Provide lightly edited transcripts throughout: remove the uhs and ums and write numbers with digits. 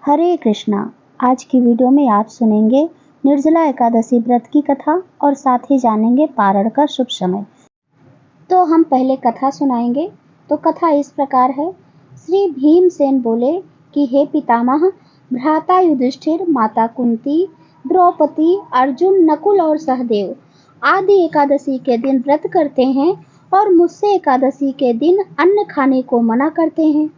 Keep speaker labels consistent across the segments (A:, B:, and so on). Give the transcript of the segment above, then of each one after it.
A: हरे कृष्णा। आज की वीडियो में आप सुनेंगे निर्जला एकादशी व्रत की कथा और साथ ही जानेंगे पारण का शुभ समय। तो हम पहले कथा सुनाएंगे। तो कथा इस प्रकार है। श्री भीमसेन बोले कि हे पितामह, भ्राता युधिष्ठिर, माता कुंती, द्रौपदी, अर्जुन, नकुल और सहदेव आदि एकादशी के दिन व्रत करते हैं और मुझसे एकादशी के दिन अन्न खाने को मना करते हैं।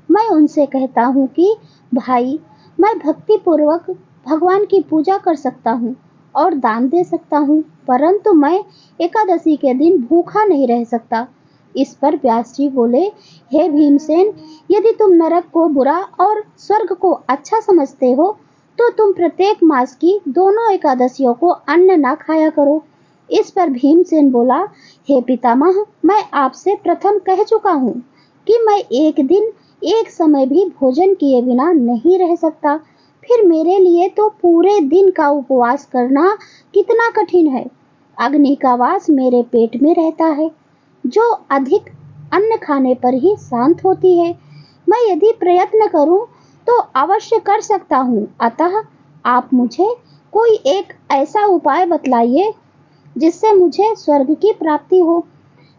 A: मैं उनसे कहता हूँ कि भाई, मैं भक्ति पूर्वक भगवान की पूजा कर सकता हूँ और दान दे सकता हूँ, परंतु मैं एकादशी के दिन भूखा नहीं रह सकता। इस पर व्यास जी बोले, हे भीमसेन, यदि तुम नरक को बुरा और स्वर्ग को अच्छा समझते हो तो तुम प्रत्येक मास की दोनों एकादशियों को अन्न ना खाया करो। इस पर भीमसेन बोला, हे पितामह, मैं आपसे प्रथम कह चुका हूँ कि मैं एक दिन एक समय भी भोजन किए बिना नहीं रह सकता। फिर मेरे लिए तो पूरे दिन का उपवास करना कितना कठिन है। अग्नि का वास मेरे पेट में रहता है, जो अधिक अन्न खाने पर ही शांत होती है। मैं यदि प्रयत्न करूं तो अवश्य कर सकता हूं। अतः आप मुझे कोई एक ऐसा उपाय बतलाइए जिससे मुझे स्वर्ग की प्राप्ति हो।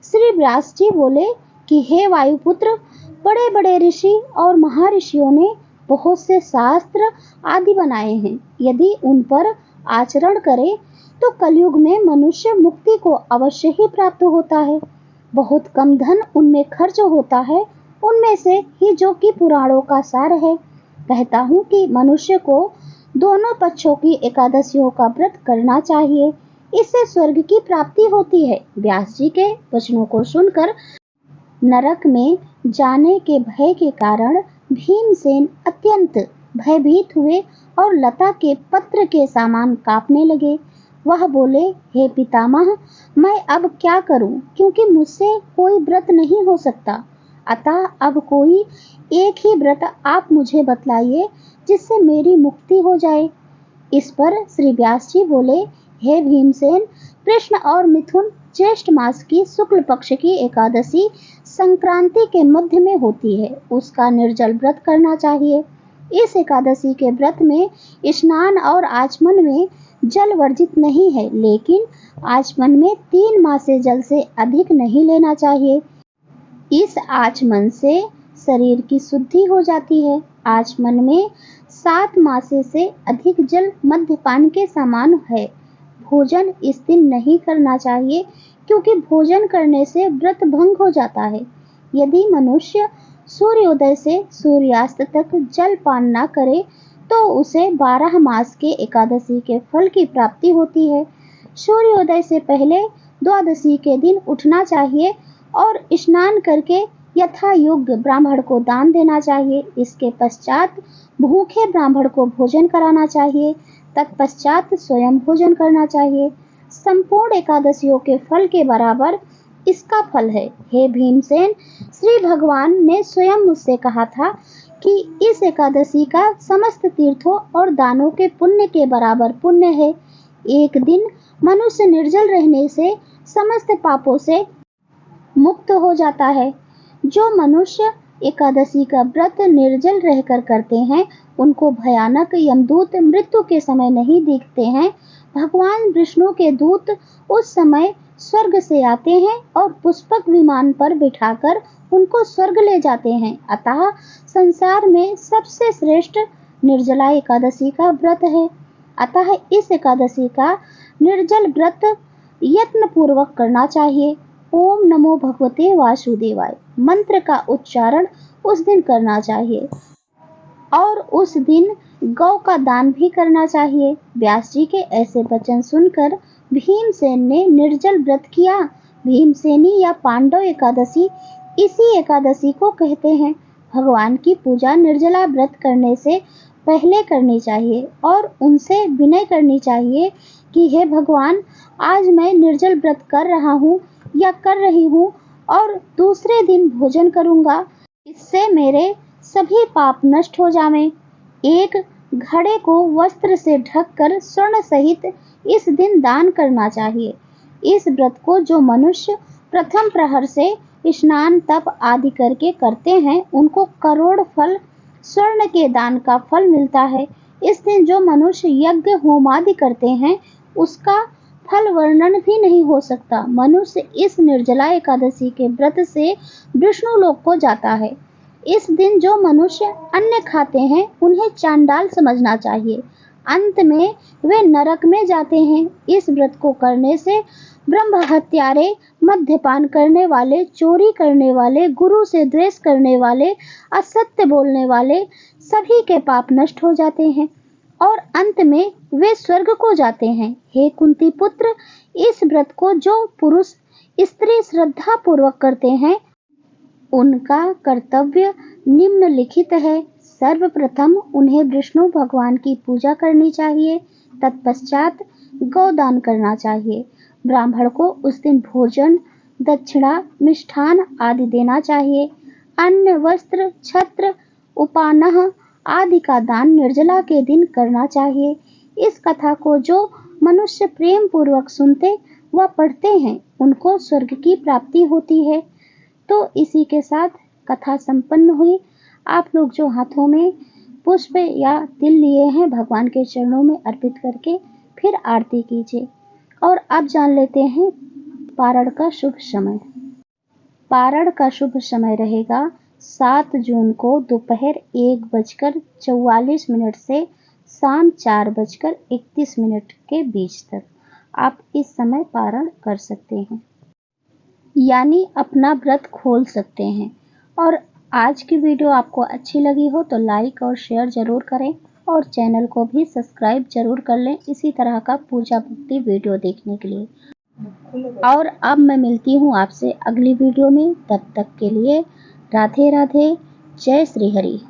A: श्री व्यास जी बोले कि हे वायुपुत्र, बड़े बड़े ऋषि और महर्षियों ने बहुत से शास्त्र आदि बनाए हैं। यदि उन पर आचरण करे तो कलयुग में मनुष्य मुक्ति को अवश्य ही प्राप्त होता है। बहुत कम धन उनमें खर्च होता है। उनमें से ही जो कि पुराणों का सार है। कहता हूँ कि मनुष्य को दोनों पक्षों की एकादशियों का व्रत करना चाहिए, इससे स्वर्ग की प्राप्ति होती है। व्यास जी के वचनों को सुनकर नरक में जाने के भय के कारण भीमसेन अत्यंत भयभीत हुए और लता के पत्र के समान कांपने लगे। वह बोले, हे पितामह, मैं अब क्या करूं, क्योंकि मुझसे कोई व्रत नहीं हो सकता। अतः अब कोई एक ही व्रत आप मुझे बतलाइए जिससे मेरी मुक्ति हो जाए। इस पर श्री व्यास जी बोले, हे भीमसेन, कृष्ण और मिथुन ज्येष्ठ मास की शुक्ल पक्ष की एकादशी संक्रांति के मध्य में होती है। उसका निर्जल व्रत करना चाहिए। इस एकादशी के व्रत में स्नान और आचमन में जल वर्जित नहीं है, लेकिन आचमन में 3 मासे जल से अधिक नहीं लेना चाहिए। इस आचमन से शरीर की शुद्धि हो जाती है। आचमन में 7 मासे से अधिक जल मद्यपान के समान है। भोजन इस दिन नहीं करना चाहिए, क्योंकि भोजन करने से व्रत भंग हो जाता है। यदि मनुष्य सूर्योदय से सूर्यास्त तक जल पान न करे तो उसे 12 मास के एकादशी के फल की प्राप्ति होती है। सूर्योदय से पहले द्वादशी के दिन उठना चाहिए और स्नान करके यथा योग्य ब्राह्मण को दान देना चाहिए। इसके पश्चात भूखे ब्राह्मण को भोजन कराना चाहिए। तत्पश्चात स्वयं भोजन करना चाहिए। संपूर्ण एकादशियों के फल के बराबर इसका फल है। हे भीमसेन, श्री भगवान ने स्वयं मुझसे कहा था कि इस एकादशी का समस्त तीर्थों और दानों के पुण्य के बराबर पुण्य है। एक दिन मनुष्य निर्जल रहने से समस्त पापों से मुक्त हो जाता है। जो मनुष्य एकादशी का व्रत निर्जल रहकर करते हैं, उनको भयानक यमदूत मृत्यु के समय नहीं दिखते हैं। भगवान विष्णु के दूत उस समय स्वर्ग से आते हैं और पुष्पक विमान पर बिठाकर उनको स्वर्ग ले जाते हैं। अतः संसार में सबसे श्रेष्ठ निर्जला एकादशी का व्रत है। अतः इस एकादशी का निर्जल व्रत यत्न पूर्वक करना चाहिए। ओम नमो भगवते वासुदेवाय मंत्र का उच्चारण उस दिन करना चाहिए और उस दिन गौ का दान भी करना चाहिए। व्यास जी के ऐसे वचन सुनकर भीमसेन ने निर्जल व्रत किया। भीमसेनी या पांडव एकादशी इसी एकादशी को कहते हैं। भगवान की पूजा निर्जला व्रत करने से पहले करनी चाहिए और उनसे विनय करनी चाहिए कि हे भगवान, आज मैं निर्जल व्रत कर रहा हूँ या कर रही हूँ और दूसरे दिन भोजन करूँगा। इससे मेरे सभी पाप नष्ट हो जावें। एक घड़े को वस्त्र से ढककर स्वर्ण सहित इस दिन दान करना चाहिए। इस व्रत को जो मनुष्य प्रथम प्रहर से स्नान तप आदि करके करते हैं, उनको करोड़ फल स्वर्ण के दान का फल मिलता है। इस दिन जो मनुष्य यज्ञ होम आदि करते हैं उसका फल वर्णन भी नहीं हो सकता। मनुष्य इस निर्जला एकादशी के व्रत से विष्णु लोक को जाता है। इस दिन जो मनुष्य अन्न खाते हैं उन्हें चांडाल समझना चाहिए। अंत में वे नरक में जाते हैं। इस व्रत को करने से ब्रह्म हत्यारे, मद्यपान करने वाले, चोरी करने वाले, गुरु से द्वेष करने वाले, असत्य बोलने वाले सभी के पाप नष्ट हो जाते हैं और अंत में वे स्वर्ग को जाते हैं। हे कुंती पुत्र, इस व्रत को जो पुरुष स्त्री श्रद्धा पूर्वक करते हैं उनका कर्तव्य निम्नलिखित है। सर्वप्रथम उन्हें विष्णु भगवान की पूजा करनी चाहिए। तत्पश्चात गौदान करना चाहिए। ब्राह्मण को उस दिन भोजन, दक्षिणा, मिष्ठान आदि देना चाहिए। अन्न, वस्त्र, छत्र, उपानह आदि का दान निर्जला के दिन करना चाहिए। इस कथा को जो मनुष्य प्रेम पूर्वक सुनते व पढ़ते हैं उनको स्वर्ग की प्राप्ति होती है। तो इसी के साथ कथा संपन्न हुई। आप लोग जो हाथों में पुष्प या तिल लिए हैं भगवान के चरणों में अर्पित करके फिर आरती कीजिए। और अब जान लेते हैं पारण का शुभ समय। पारण का शुभ समय रहेगा 7 जून को दोपहर 1:44 से शाम 4:31 के बीच तक आप इस समय पारण कर सकते हैं, यानी अपना व्रत खोल सकते हैं। और आज की वीडियो आपको अच्छी लगी हो तो लाइक और शेयर ज़रूर करें और चैनल को भी सब्सक्राइब ज़रूर कर लें इसी तरह का पूजा भक्ति वीडियो देखने के लिए। और अब मैं मिलती हूँ आपसे अगली वीडियो में। तब तक के लिए राधे राधे, जय श्री हरि।